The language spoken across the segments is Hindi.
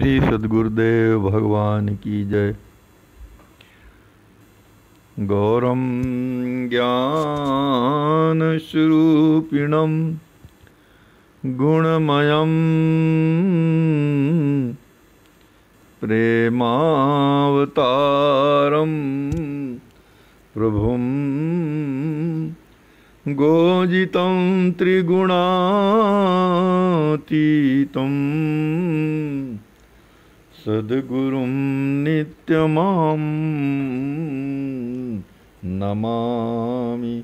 श्री सद्गुरुदेव भगवान की जय। गौरम ज्ञान स्वरूपिणम गुणमयम प्रेमावतारम प्रभुम गोजितं त्रिगुणातीतं सद्गुरुं नित्यमहं नमामि।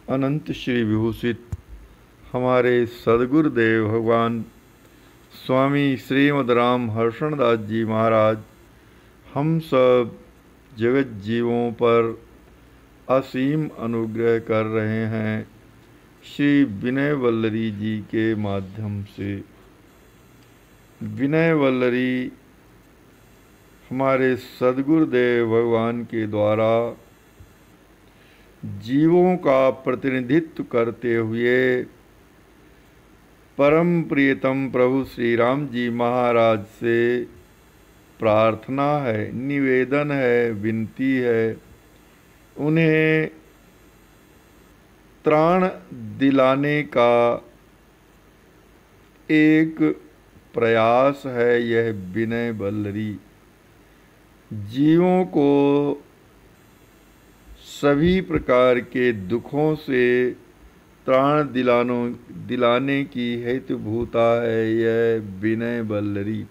अनंत श्री विभूषित हमारे सद्गुरुदेव भगवान स्वामी श्रीमद् राम हर्षण दास जी महाराज हम सब जगत जीवों पर असीम अनुग्रह कर रहे हैं श्री विनय वल्लरी जी के माध्यम से। विनय वल्लरी हमारे सद्गुरुदेव भगवान के द्वारा जीवों का प्रतिनिधित्व करते हुए परम प्रियतम प्रभु श्री राम जी महाराज से प्रार्थना है, निवेदन है, विनती है, उन्हें त्राण दिलाने का एक प्रयास है। यह विनय वल्लरी जीवों को सभी प्रकार के दुखों से त्राण दिलाने की हेतुभूता है यह विनय वल्लरी।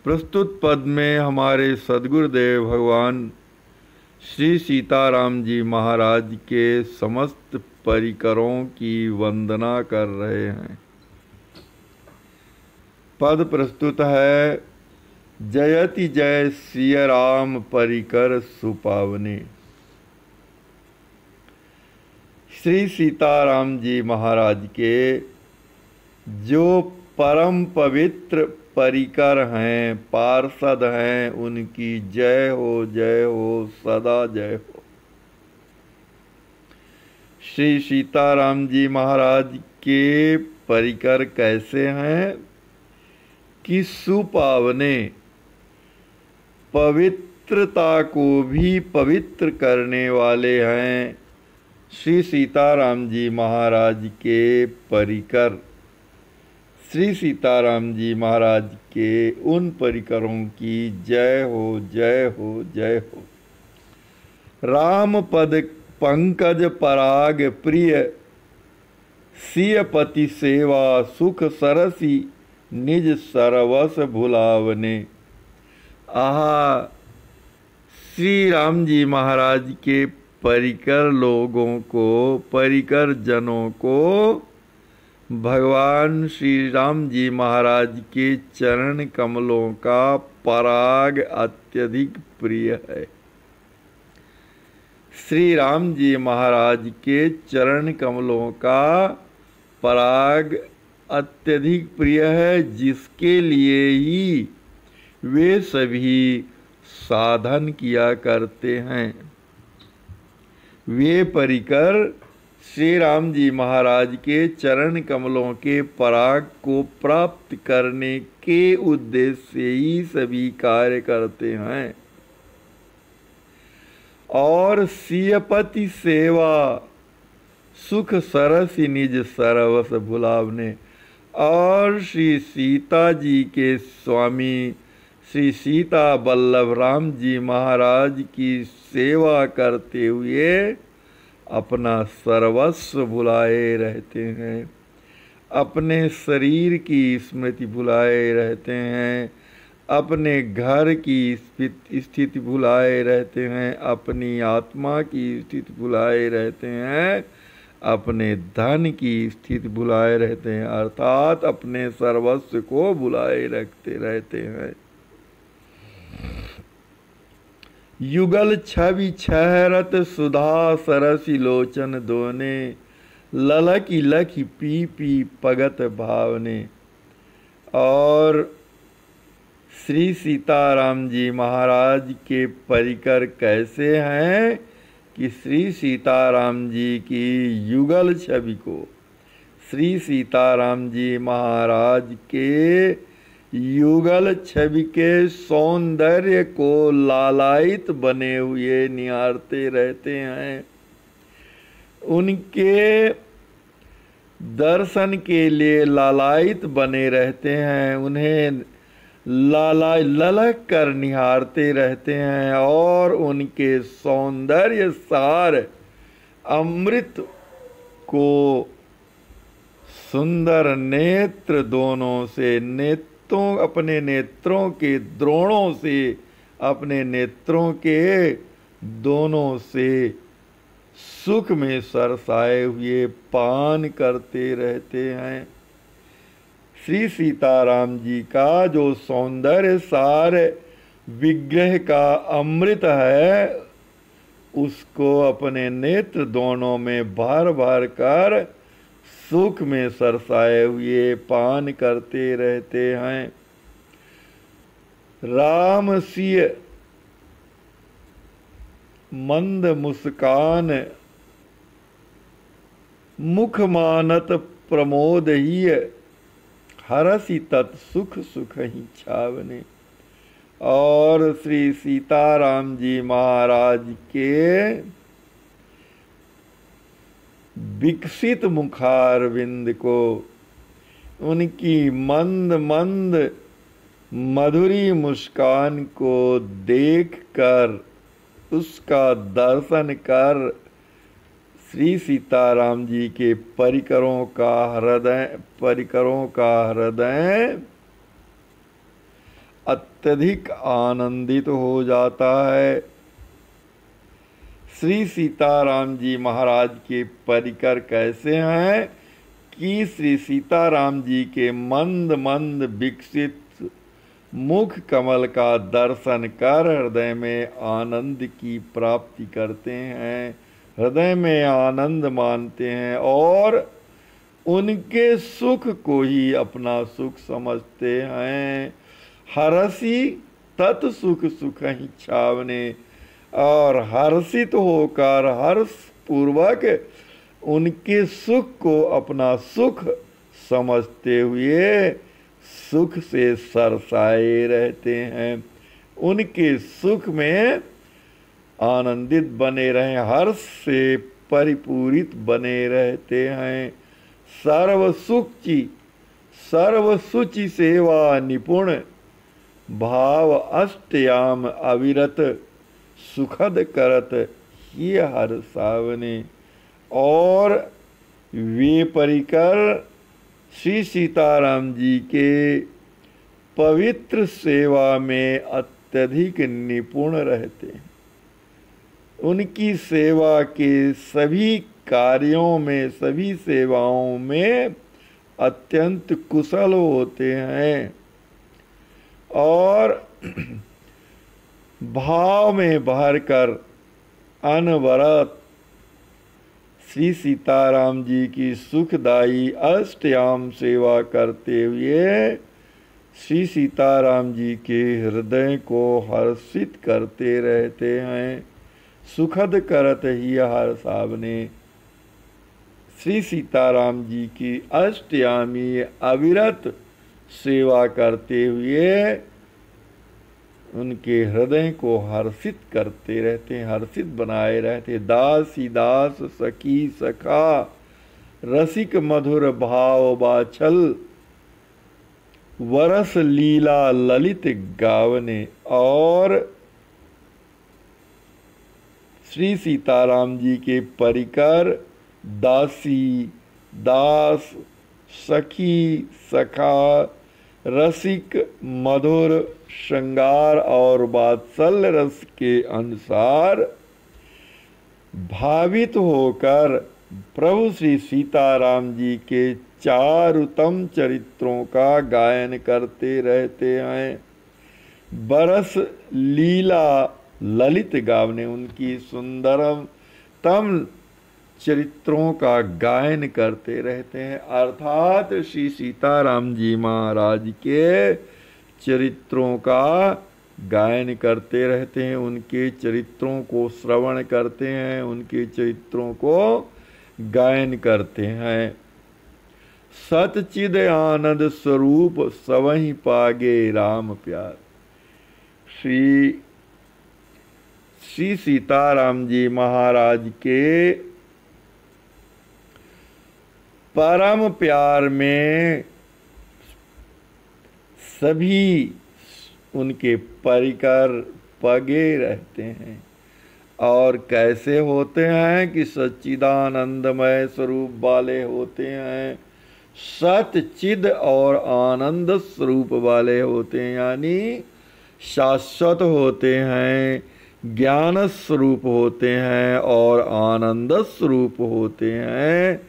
प्रस्तुत पद में हमारे सद्गुरुदेव भगवान श्री सीताराम जी महाराज के समस्त परिकरों की वंदना कर रहे हैं। पद प्रस्तुत है। जयति जय सिय राम परिकर सुपावने। श्री सीताराम जी महाराज के जो परम पवित्र परिकर हैं, पार्षद हैं, उनकी जय हो, सदा जय हो। श्री सीताराम जी महाराज के परिकर कैसे हैं कि सुपावने, पवित्रता को भी पवित्र करने वाले हैं श्री सीताराम जी महाराज के परिकर। श्री सीताराम जी महाराज के उन परिकरों की जय हो, जय हो। राम पद पंकज पराग प्रिय सिय पति सेवा सुख सरसी निज सरवस भुलावने। आहा, श्री राम जी महाराज के परिकर लोगों को, परिकर जनों को भगवान श्री राम जी महाराज के चरण कमलों का पराग अत्यधिक प्रिय है। श्री राम जी महाराज के चरण कमलों का पराग अत्यधिक प्रिय है, जिसके लिए ही वे सभी साधन किया करते हैं। वे परिकर श्री राम जी महाराज के चरण कमलों के पराग को प्राप्त करने के उद्देश्य से ही सभी कार्य करते हैं। और सियपति सेवा सुख सरसि निज सरवस भुलावने। और श्री सीता जी के स्वामी श्री सीता वल्लभ राम जी महाराज की सेवा करते हुए अपना सर्वस्व भुलाए रहते हैं, अपने शरीर की स्मृति भुलाए रहते हैं, अपने घर की स्थिति भुलाए रहते हैं, अपनी आत्मा की स्थिति भुलाए रहते हैं, अपने धन की स्थिति भुलाए रहते हैं, अर्थात अपने सर्वस्व को भुलाए रखते रहते हैं। युगल छवि छहरत सुधा सरसी लोचन दोने ललकी लखी पी पी पगत भावने। और श्री सीताराम जी महाराज के परिकर कैसे हैं कि श्री सीताराम जी की युगल छवि को श्री सीताराम जी महाराज के युगल छवि के सौंदर्य को लालायित बने हुए निहारते रहते हैं। उनके दर्शन के लिए लालायित बने रहते हैं, उन्हें ललक कर निहारते रहते हैं और उनके सौंदर्य सार अमृत को सुंदर नेत्र दोनों से अपने नेत्रों के द्रोणों से, अपने नेत्रों के दोनों से सुख में सरसाए हुए पान करते रहते हैं। श्री सीताराम जी का जो सौंदर्य सार विग्रह का अमृत है, उसको अपने नेत्र दोनों में भर भर कर सुख में सरसाए हुए पान करते रहते हैं। राम सिय मंद मुस्कान मुख मानत प्रमोद ही हरसि तत् सुख सुख ही छावने। और श्री सीताराम जी महाराज के विकसित मुखारविंद को, उनकी मंद मंद मधुरी मुस्कान को देखकर, उसका दर्शन कर श्री सीताराम जी के परिकरों का हृदय अत्यधिक आनंदित हो जाता है। श्री सीताराम जी महाराज के परिकर कैसे हैं कि श्री सीताराम जी के मंद मंद विकसित मुख कमल का दर्शन कर हृदय में आनंद की प्राप्ति करते हैं, हृदय में आनंद मानते हैं और उनके सुख को ही अपना सुख समझते हैं। हरसी तत् सुख सुख ही छावने। और हर्षित होकर हर्ष पूर्वक उनके सुख को अपना सुख समझते हुए सुख से सरसाए रहते हैं, उनके सुख में आनंदित बने रहें, हर्ष से परिपूरित बने रहते हैं। सर्व सुचि सेवा निपुण भाव अष्टयाम अविरत सुखद करत ही हर सावने। और वे परिकर श्री सीताराम जी के पवित्र सेवा में अत्यधिक निपुण रहते हैं, उनकी सेवा के सभी कार्यों में, सभी सेवाओं में अत्यंत कुशल होते हैं और भाव में भरकर अनवरत श्री सीताराम जी की सुखदायी अष्टयाम सेवा करते हुए श्री सीताराम जी के हृदय को हर्षित करते रहते हैं। सुखद करत ही हर सावने। श्री सीताराम जी की अष्टयामी अविरत सेवा करते हुए उनके हृदय को हर्षित करते रहते हैं, हर्षित बनाए रहते। दासी दास सखी सखा रसिक मधुर भाव बाछल वरस लीला ललित गावने। और श्री सीताराम जी के परिकर दासी दास सखी सखा रसिक मधुर श्रृंगार और वात्सल्य रस के अनुसार भावित होकर प्रभु श्री सीताराम जी के चारुतम चरित्रों का गायन करते रहते हैं। बरस लीला ललित गावने, उनकी सुंदरम तम चरित्रों का गायन करते रहते हैं, अर्थात श्री सीताराम जी महाराज के चरित्रों का गायन करते रहते हैं, उनके चरित्रों को श्रवण करते हैं, उनके चरित्रों को गायन करते हैं। सतचिद आनंद स्वरूप सवहीं पागे राम प्यार। श्री सीताराम जी महाराज के परम प्यार में सभी उनके परिकर पगे रहते हैं। और कैसे होते हैं कि सच्चिदानंदमय स्वरूप वाले होते हैं, सतचिद और आनंद स्वरूप वाले होते हैं, यानी शाश्वत होते हैं, ज्ञान स्वरूप होते हैं और आनंद स्वरूप होते हैं।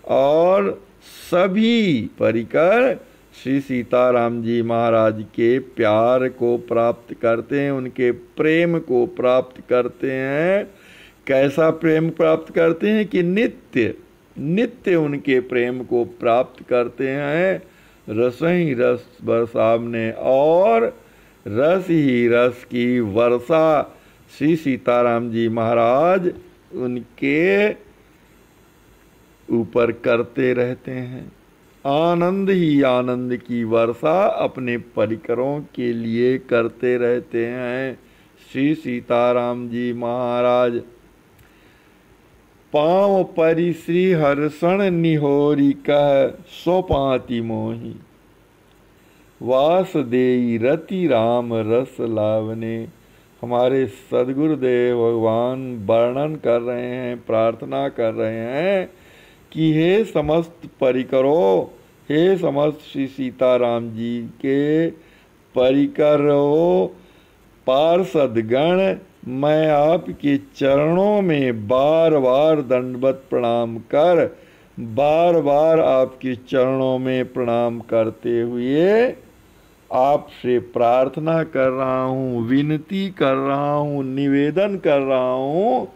और सभी परिकर श्री सीताराम जी महाराज के प्यार को प्राप्त करते हैं, उनके प्रेम को प्राप्त करते हैं। कैसा प्रेम प्राप्त करते हैं कि नित्य नित्य उनके प्रेम को प्राप्त करते हैं। रस ही रस बरसावने, और रस ही रस की वर्षा श्री सीताराम जी महाराज उनके ऊपर करते रहते हैं। आनंद ही आनंद की वर्षा अपने परिकरों के लिए करते रहते हैं श्री सीताराम जी महाराज। पाँव परि श्री हर्षण निहोरी कह सोपाति मोही, वास देई रति राम रस लावने। हमारे सदगुरुदेव भगवान वर्णन कर रहे हैं, प्रार्थना कर रहे हैं कि हे समस्त परिकरों, हे समस्त श्री सीताराम जी के परिकरों, पार्षद गण, मैं आपके चरणों में बार बार दंडवत प्रणाम कर, बार बार आपके चरणों में प्रणाम करते हुए आपसे प्रार्थना कर रहा हूँ, विनती कर रहा हूँ, निवेदन कर रहा हूँ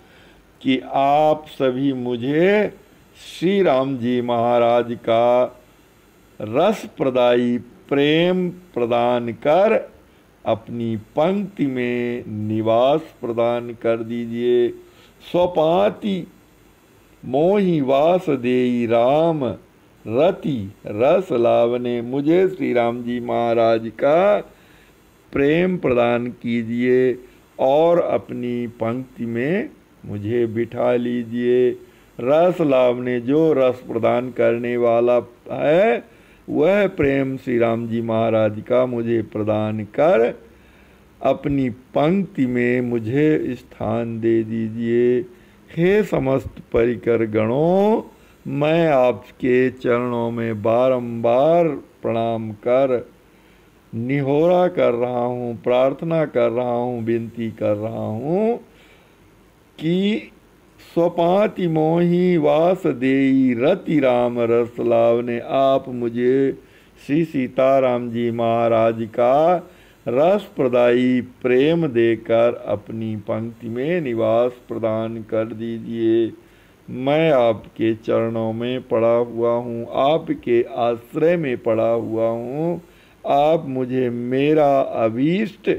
कि आप सभी मुझे श्री राम जी महाराज का रस प्रदायी प्रेम प्रदान कर अपनी पंक्ति में निवास प्रदान कर दीजिए। स्वपाति मोहि वास देई राम रति रस लावने। मुझे श्री राम जी महाराज का प्रेम प्रदान कीजिए और अपनी पंक्ति में मुझे बिठा लीजिए। रस लावने, जो रस प्रदान करने वाला है वह प्रेम श्री राम जी महाराज का मुझे प्रदान कर अपनी पंक्ति में मुझे स्थान दे दीजिए। हे समस्त परिकर गणों, मैं आपके चरणों में बारंबार प्रणाम कर निहोरा कर रहा हूँ, प्रार्थना कर रहा हूँ, विनती कर रहा हूँ कि स्वपाति मोहि वास देई रति राम रस लावने। आप मुझे श्री सीताराम जी महाराज का रस प्रदायी प्रेम देकर अपनी पंक्ति में निवास प्रदान कर दीजिए। मैं आपके चरणों में पड़ा हुआ हूँ, आपके आश्रय में पड़ा हुआ हूँ। आप मुझे मेरा अभीष्ट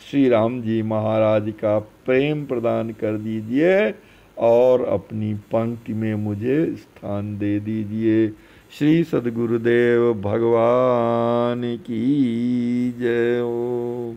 श्री राम जी महाराज का प्रेम प्रदान कर दीजिए और अपनी पंक्ति में मुझे स्थान दे दीजिए। श्री सद्गुरुदेव भगवान की जय हो।